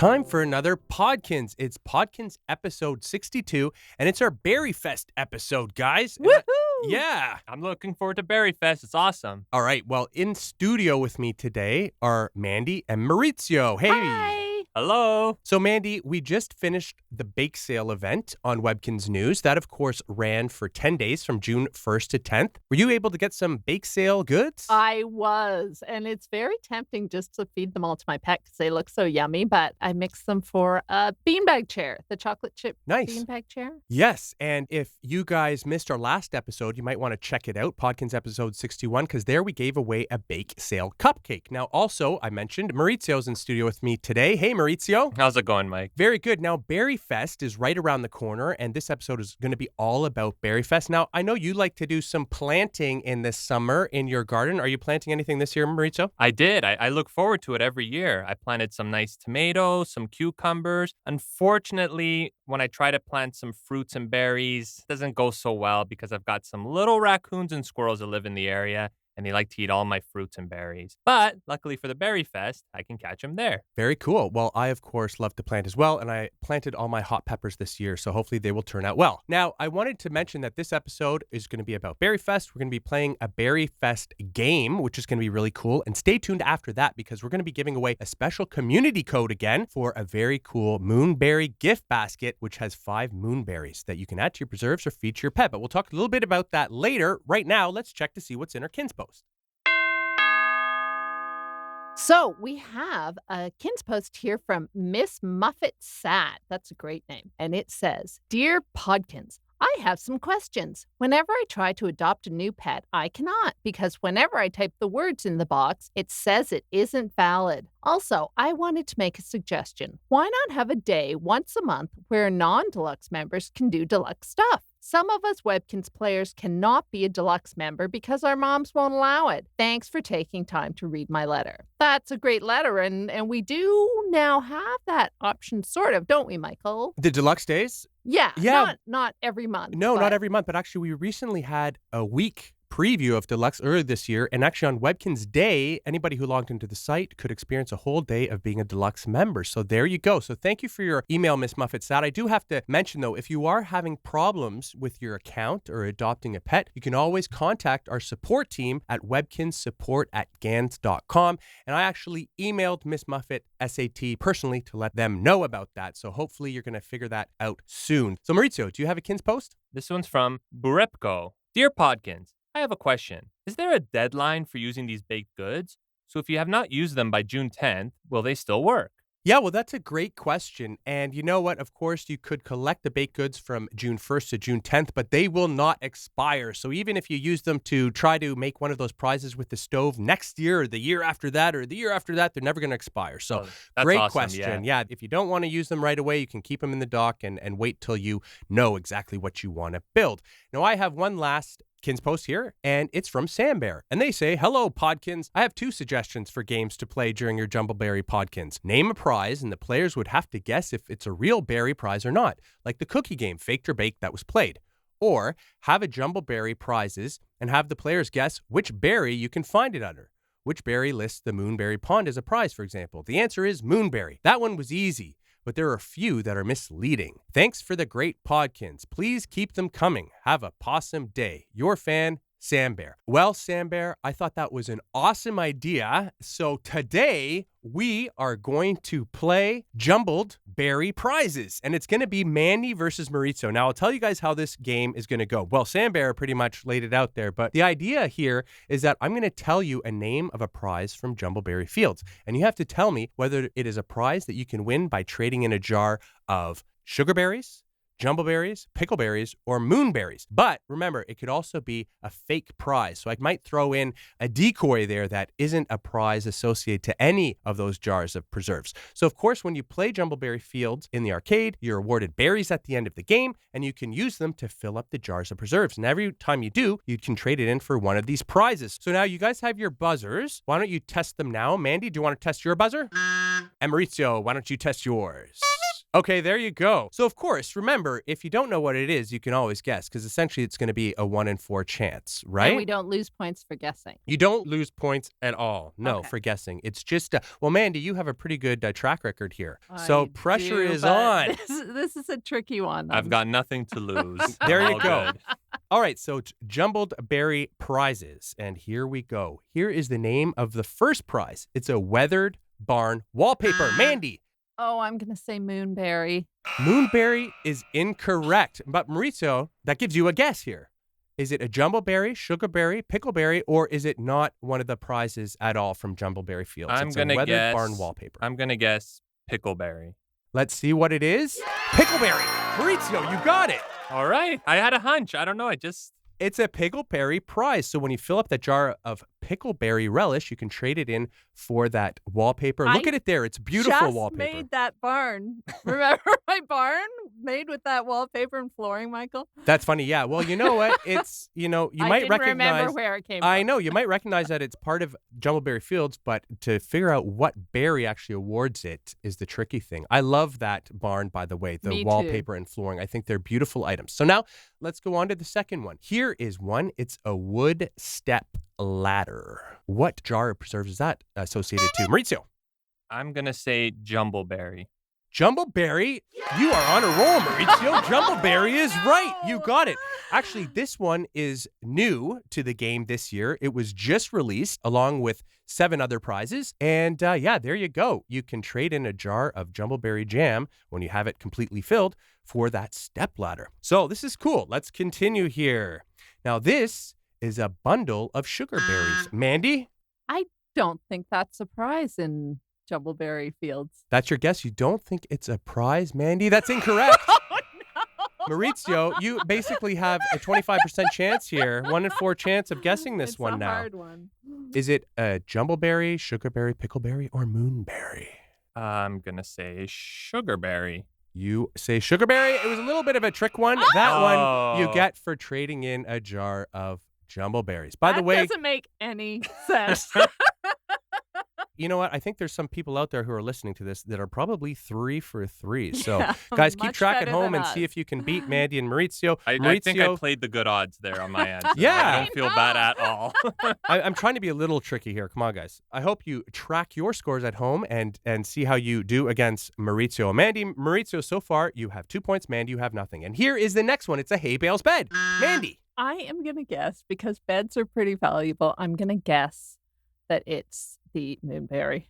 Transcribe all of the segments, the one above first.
time for another Podkinz. It's Podkinz episode 62, and it's our Berryfest episode, guys. Woohoo! Yeah. I'm looking forward to Berryfest. It's awesome. All right. Well, in studio with me today are Mandy and Maurizio. Hey. Hi. Hello. So, Mandy, we just finished the bake sale event on Webkinz News. That, of course, ran for 10 days from June 1st to 10th. Were you able to get some bake sale goods? I was, and it's very tempting just to feed them all to my pet because they look so yummy, but I mixed them for a beanbag chair, the chocolate chip beanbag chair. Yes, and if you guys missed our last episode, you might want to check it out, Podkinz episode 61, because there we gave away a bake sale cupcake. Now, also, I mentioned Maurizio's in studio with me today. Hey, Maurizio. How's it going, Mike? Very good. Now, Berryfest is right around the corner, and this episode is going to be all about Berryfest. Now, I know you like to do some planting in this summer in your garden. Are you planting anything this year, Maurizio? I did. I look forward to it every year. I planted some nice tomatoes, some cucumbers. Unfortunately, when I try to plant some fruits and berries, it doesn't go so well because I've got some little raccoons and squirrels that live in the area, and they like to eat all my fruits and berries. But luckily for the Berryfest, I can catch them there. Very cool. Well, I, of course, love to plant as well, and I planted all my hot peppers this year, so hopefully they will turn out well. Now, I wanted to mention that this episode is going to be about Berryfest. We're going to be playing a Berryfest game, which is going to be really cool, and stay tuned after that because we're going to be giving away a special community code again for a very cool Moonberry Gift Basket, which has 5 moonberries that you can add to your preserves or feed to your pet. But we'll talk a little bit about that later. Right now, let's check to see what's in our Kinz post. So we have a Kinz post here from Miss Muffet Sad. That's a great name. And it says, Dear Podkinz, I have some questions. Whenever I try to adopt a new pet, I cannot because whenever I type the words in the box, it says it isn't valid. Also, I wanted to make a suggestion. Why not have a day once a month where non-deluxe members can do deluxe stuff? Some of us Webkinz players cannot be a deluxe member because our moms won't allow it. Thanks for taking time to read my letter. That's a great letter, and we do now have that option, sort of, don't we, Michael? The deluxe days? Yeah. Not every month. No, not every month, but actually we recently had a week preview of deluxe earlier this year, and actually on Webkinz Day, anybody who logged into the site could experience a whole day of being a deluxe member. So there you go. So thank you for your email, Miss Muffet Sad. I do have to mention though, if you are having problems with your account or adopting a pet, you can always contact our support team at webkinzsupport@gans.com. And I actually emailed Miss Muffet SAT personally to let them know about that. So hopefully you're going to figure that out soon. So Maurizio, do you have a Kinz post? This one's from Burepko. Dear Podkinz, I have a question. Is there a deadline for using these baked goods? So if you have not used them by June 10th, will they still work? Yeah, well, that's a great question. And you know what? Of course, you could collect the baked goods from June 1st to June 10th, but they will not expire. So even if you use them to try to make one of those prizes with the stove next year or the year after that or the year after that, they're never going to expire. So great awesome, question. Yeah, if you don't want to use them right away, you can keep them in the dock and wait till you know exactly what you want to build. Now, I have one last Kinz post here, and it's from Sam Bear. And they say, Hello, Podkinz. I have 2 suggestions for games to play during your Jumbleberry Podkinz. Name a prize, and the players would have to guess if it's a real berry prize or not, like the cookie game, Faked or Baked, that was played. Or have a Jumbleberry Prizes and have the players guess which berry you can find it under. Which berry lists the Moonberry Pond as a prize, for example? The answer is Moonberry. That one was easy, but there are a few that are misleading. Thanks for the great Podkinz. Please keep them coming. Have a possum day. Your fan, Sam Bear. Well, Sam Bear, I thought that was an awesome idea. So today we are going to play Jumbled Berry Prizes, and it's going to be Mandy versus Maurizio. Now, I'll tell you guys how this game is going to go. Well, Sam Bear pretty much laid it out there, but the idea here is that I'm going to tell you a name of a prize from Jumbleberry Fields, and you have to tell me whether it is a prize that you can win by trading in a jar of sugar berries, Jumbleberries, pickleberries, or moonberries. But remember, it could also be a fake prize. So I might throw in a decoy there that isn't a prize associated to any of those jars of preserves. So of course, when you play Jumbleberry Fields in the arcade, you're awarded berries at the end of the game, and you can use them to fill up the jars of preserves. And every time you do, you can trade it in for one of these prizes. So now you guys have your buzzers. Why don't you test them now? Mandy, do you want to test your buzzer? And Maurizio, why don't you test yours? Okay, there you go. So, of course, remember, if you don't know what it is, you can always guess because essentially it's going to be a 1 in 4 chance, right? And we don't lose points for guessing. You don't lose points at all. No, Okay. for guessing. It's just, well, Mandy, you have a pretty good track record here. I Pressure do, is but on. This is a tricky one. I've got nothing to lose. There you All go. good. All right, so Jumbled Berry Prizes. And here we go. Here is the name of the first prize. It's a weathered barn wallpaper. Mandy. Oh, I'm going to say Moonberry. Moonberry is incorrect. But Maurizio, that gives you a guess here. Is it a Jumbleberry, Sugarberry, Pickleberry, or is it not one of the prizes at all from Jumbleberry Fields? I'm It's gonna a weathered guess. barn wallpaper. I'm gonna guess Pickleberry. Let's see what it is. Pickleberry. Maurizio, you got it. All right. I had a hunch. I don't know. It's a Pickleberry prize. So when you fill up that jar of Pickleberry relish, you can trade it in for that wallpaper. Look at it there. It's beautiful just wallpaper. Made that barn. Remember my barn made with that wallpaper and flooring, Michael? That's funny. Yeah. Well, you know what? It's, you I might didn't recognize. remember where it came from. I know. You might recognize that it's part of Jumbleberry Fields, but to figure out what berry actually awards it is the tricky thing. I love that barn, by the way, the Me too. wallpaper and flooring. I think they're beautiful items. So now let's go on to the second one. Here is one. It's a wood step ladder. What jar of preserves is that associated to? Maurizio. I'm gonna say Jumbleberry. Jumbleberry, you are on a roll, Maurizio. Jumbleberry is right. You got it. Actually, this one is new to the game this year. It was just released along with 7 other prizes. And yeah, there you go. You can trade in a jar of Jumbleberry jam when you have it completely filled for that step ladder. So this is cool. Let's continue here. Now, this is a bundle of sugar berries. Mandy? I don't think that's a prize in Jumbleberry Fields. That's your guess? You don't think it's a prize, Mandy? That's incorrect. Oh, no. Maurizio, you basically have a 25% chance here, 1 in 4 chance of guessing this It's one a now. hard one. Is it a Jumbleberry, Sugarberry, Pickleberry, or Moonberry? I'm gonna say Sugarberry. You say Sugarberry. It was a little bit of a trick one. That one you get for trading in a jar of Jumbleberries. By the way, that doesn't make any sense. you know what? I think there's some people out there who are listening to this that are probably 3 for 3. So, Yeah, guys, keep much track at better home than and see us. if you can beat Mandy and Maurizio. I think I played the good odds there on my end. So Yeah. I don't feel bad at all. I'm trying to be a little tricky here. Come on, guys. I hope you track your scores at home and see how you do against Maurizio. Mandy, Maurizio, so far, you have 2 points. Mandy, you have nothing. And here is the next one. It's a hay bales bed. Mandy. I am going to guess, because beds are pretty valuable, I'm going to guess that it's the Moonberry.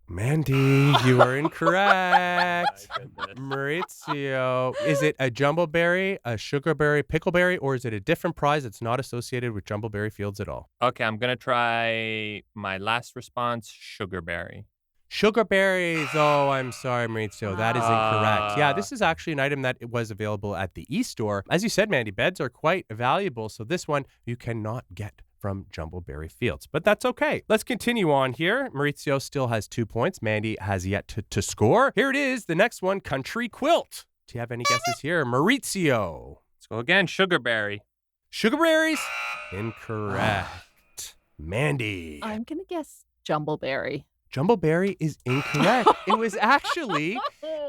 Mandy, you are incorrect. My goodness. Maurizio, is it a Jumbleberry, a Sugarberry, Pickleberry, or is it a different prize that's not associated with Jumbleberry Fields at all? Okay, I'm gonna try my last response, Sugarberry. Sugar berries. Oh, I'm sorry, Maurizio. That is incorrect. Yeah, this is actually an item that was available at the e-store. As you said, Mandy, beds are quite valuable. So this one you cannot get from Jumbleberry Fields. But that's okay. Let's continue on here. Maurizio still has 2 points. Mandy has yet to score. Here it is. The next one, Country Quilt. Do you have any guesses here? Maurizio. Let's go again, Sugarberry. Sugar berries? Incorrect. Mandy. I'm going to guess Jumbleberry. Jumbleberry is incorrect. It was actually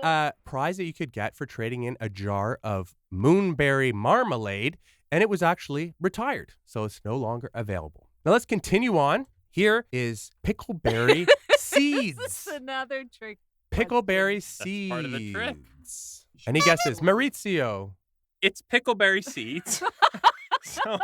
a prize that you could get for trading in a jar of Moonberry marmalade, and it was actually retired, so it's no longer available. Now let's continue on. Here is pickleberry seeds. This is another trick. Pickleberry That's seeds. part of the trick. Any guesses? Maurizio. It's pickleberry seeds. So,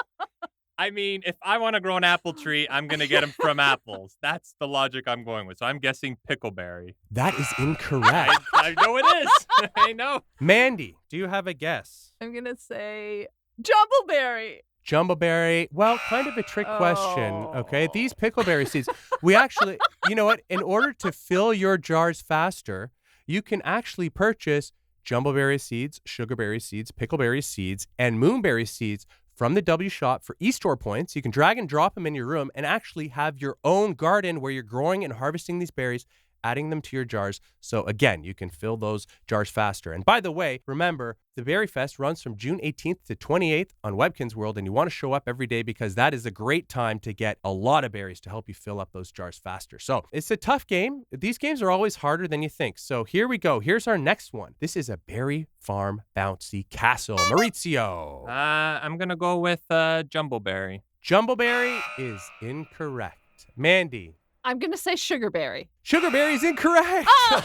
I mean, if I want to grow an apple tree, I'm going to get them from apples. That's the logic I'm going with. So I'm guessing pickleberry. That is incorrect. I know it is. I know. Mandy, do you have a guess? I'm going to say Jumbleberry. Jumbleberry, well, kind of a trick question, okay? These pickleberry seeds, we actually, you know what? In order to fill your jars faster, you can actually purchase Jumbleberry seeds, Sugarberry seeds, Pickleberry seeds, and Moonberry seeds from the W Shop for e-store points. You can drag and drop them in your room and actually have your own garden where you're growing and harvesting these berries adding them to your jars. So again, you can fill those jars faster. And by the way, remember, the Berryfest runs from June 18th to 28th on Webkinz World, and you want to show up every day because that is a great time to get a lot of berries to help you fill up those jars faster. So it's a tough game. These games are always harder than you think. So here we go. Here's our next one. This is a berry farm bouncy castle. Maurizio. I'm going to go with Jumbleberry. Jumbleberry is incorrect. Mandy. I'm going to say Sugarberry. Sugarberry is incorrect. Oh, I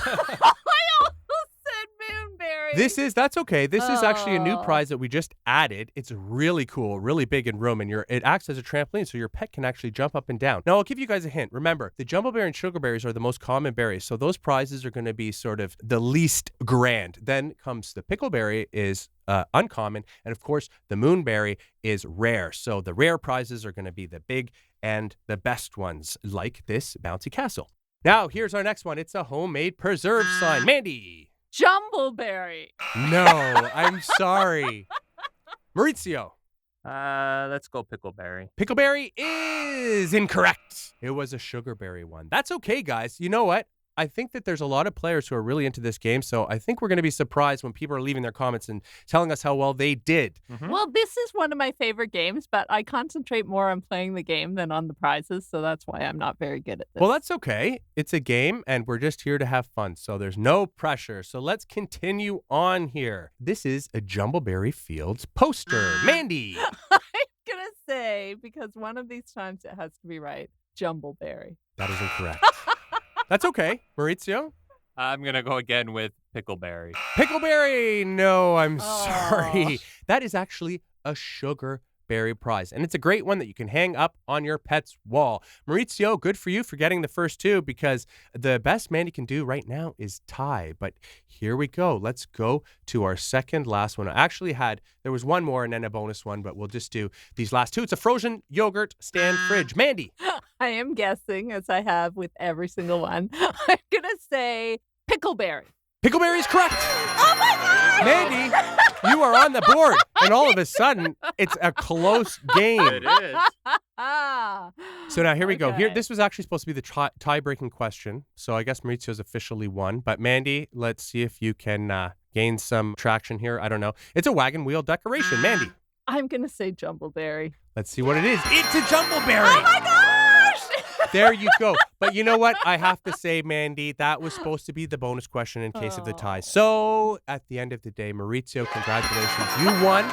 almost said Moonberry. That's okay. This is actually a new prize that we just added. It's really cool, really big in room, and it acts as a trampoline so your pet can actually jump up and down. Now, I'll give you guys a hint. Remember, the Jumbleberry and Sugarberries are the most common berries, so those prizes are going to be sort of the least grand. Then comes the Pickleberry is uncommon, and of course, the Moonberry is rare. So the rare prizes are going to be the big and the best ones, like this bouncy castle. Now, here's our next one. It's a homemade preserve sign. Mandy. Jumbleberry. No, I'm sorry. Maurizio. Let's go Pickleberry. Pickleberry is incorrect. It was a Sugarberry one. That's okay, guys. You know what? I think that there's a lot of players who are really into this game, so I think we're going to be surprised when people are leaving their comments and telling us how well they did. Mm-hmm. Well, this is one of my favorite games, but I concentrate more on playing the game than on the prizes, so that's why I'm not very good at this. Well, that's okay. It's a game, and we're just here to have fun, so there's no pressure. So let's continue on here. This is a Jumbleberry Fields poster. Mandy! I'm going to say, because one of these times it has to be right, Jumbleberry. That is incorrect. That's okay. Maurizio? I'm going to go again with Pickleberry. Pickleberry! No, I'm sorry. That is actually a Sugarberry prize. And it's a great one that you can hang up on your pet's wall. Maurizio, good for you for getting the first two, because the best Mandy can do right now is tie. But here we go. Let's go to our second last one. There was one more and then a bonus one, but we'll just do these last two. It's a frozen yogurt stand fridge. Mandy. I am guessing, as I have with every single one. I'm going to say Pickleberry. Pickleberry is correct. Oh, my God! Mandy, you are on the board. And all of a sudden, it's a close game. It is. So now here we go. Okay. This was actually supposed to be the tie-breaking question. So I guess Maurizio's officially won. But Mandy, let's see if you can gain some traction here. I don't know. It's a wagon wheel decoration. Mandy. I'm going to say Jumbleberry. Let's see what it is. It's a Jumbleberry. Oh, my gosh! There you go. But you know what? I have to say, Mandy, that was supposed to be the bonus question in case of the tie. So at the end of the day, Maurizio, congratulations. You won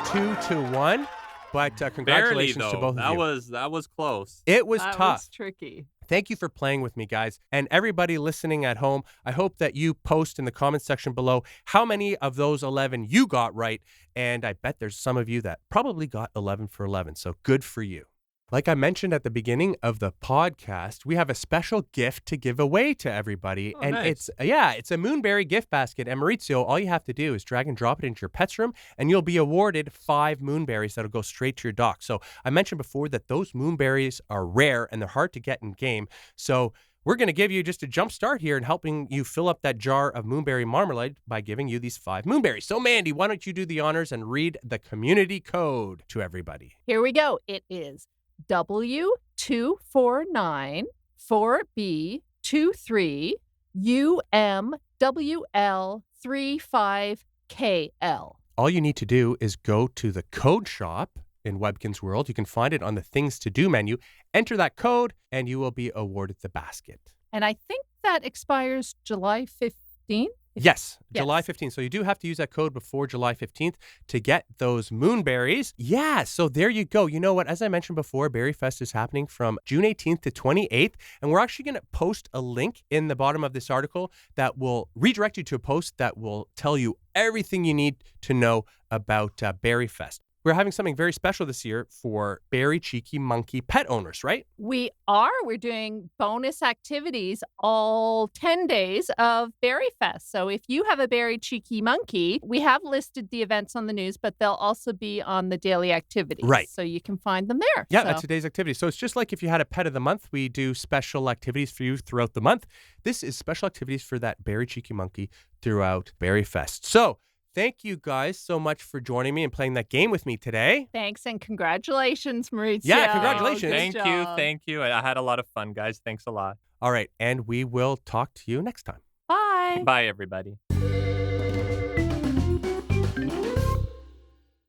2-1. But congratulations Barely, to both of you. That was close. It was That tough. was tricky. Thank you for playing with me, guys. And everybody listening at home, I hope that you post in the comments section below how many of those 11 you got right. And I bet there's some of you that probably got 11 for 11. So good for you. Like I mentioned at the beginning of the podcast, we have a special gift to give away to everybody. Oh, and nice. it's a Moonberry Gift Basket. And Maurizio, all you have to do is drag and drop it into your pet's room, and you'll be awarded 5 Moonberries that'll go straight to your dock. So I mentioned before that those Moonberries are rare and they're hard to get in game. So we're going to give you just a jump start here and helping you fill up that jar of Moonberry marmalade by giving you these 5 Moonberries. So Mandy, why don't you do the honors and read the community code to everybody? Here we go. It is W249-4B23-UMWL35KL. All you need to do is go to the code shop in Webkinz World. You can find it on the Things to Do menu. Enter that code, and you will be awarded the basket. And I think that expires July 15th. Yes, July 15th. So you do have to use that code before July 15th to get those Moonberries. Yeah, so there you go. You know what? As I mentioned before, Berryfest is happening from June 18th to 28th. And we're actually going to post a link in the bottom of this article that will redirect you to a post that will tell you everything you need to know about Berryfest. We're having something very special this year for Berry Cheeky Monkey pet owners, right? We are. We're doing bonus activities all 10 days of Berryfest. So if you have a Berry Cheeky Monkey, we have listed the events on the news, but they'll also be on the daily activities. Right. So you can find them there. Yeah, that's today's activity. So it's just like if you had a pet of the month, we do special activities for you throughout the month. This is special activities for that Berry Cheeky Monkey throughout Berryfest. So thank you guys so much for joining me and playing that game with me today. Thanks and congratulations, Maurizio. Yeah, congratulations. Thank you. I had a lot of fun, guys. Thanks a lot. All right, and we will talk to you next time. Bye. Bye, everybody.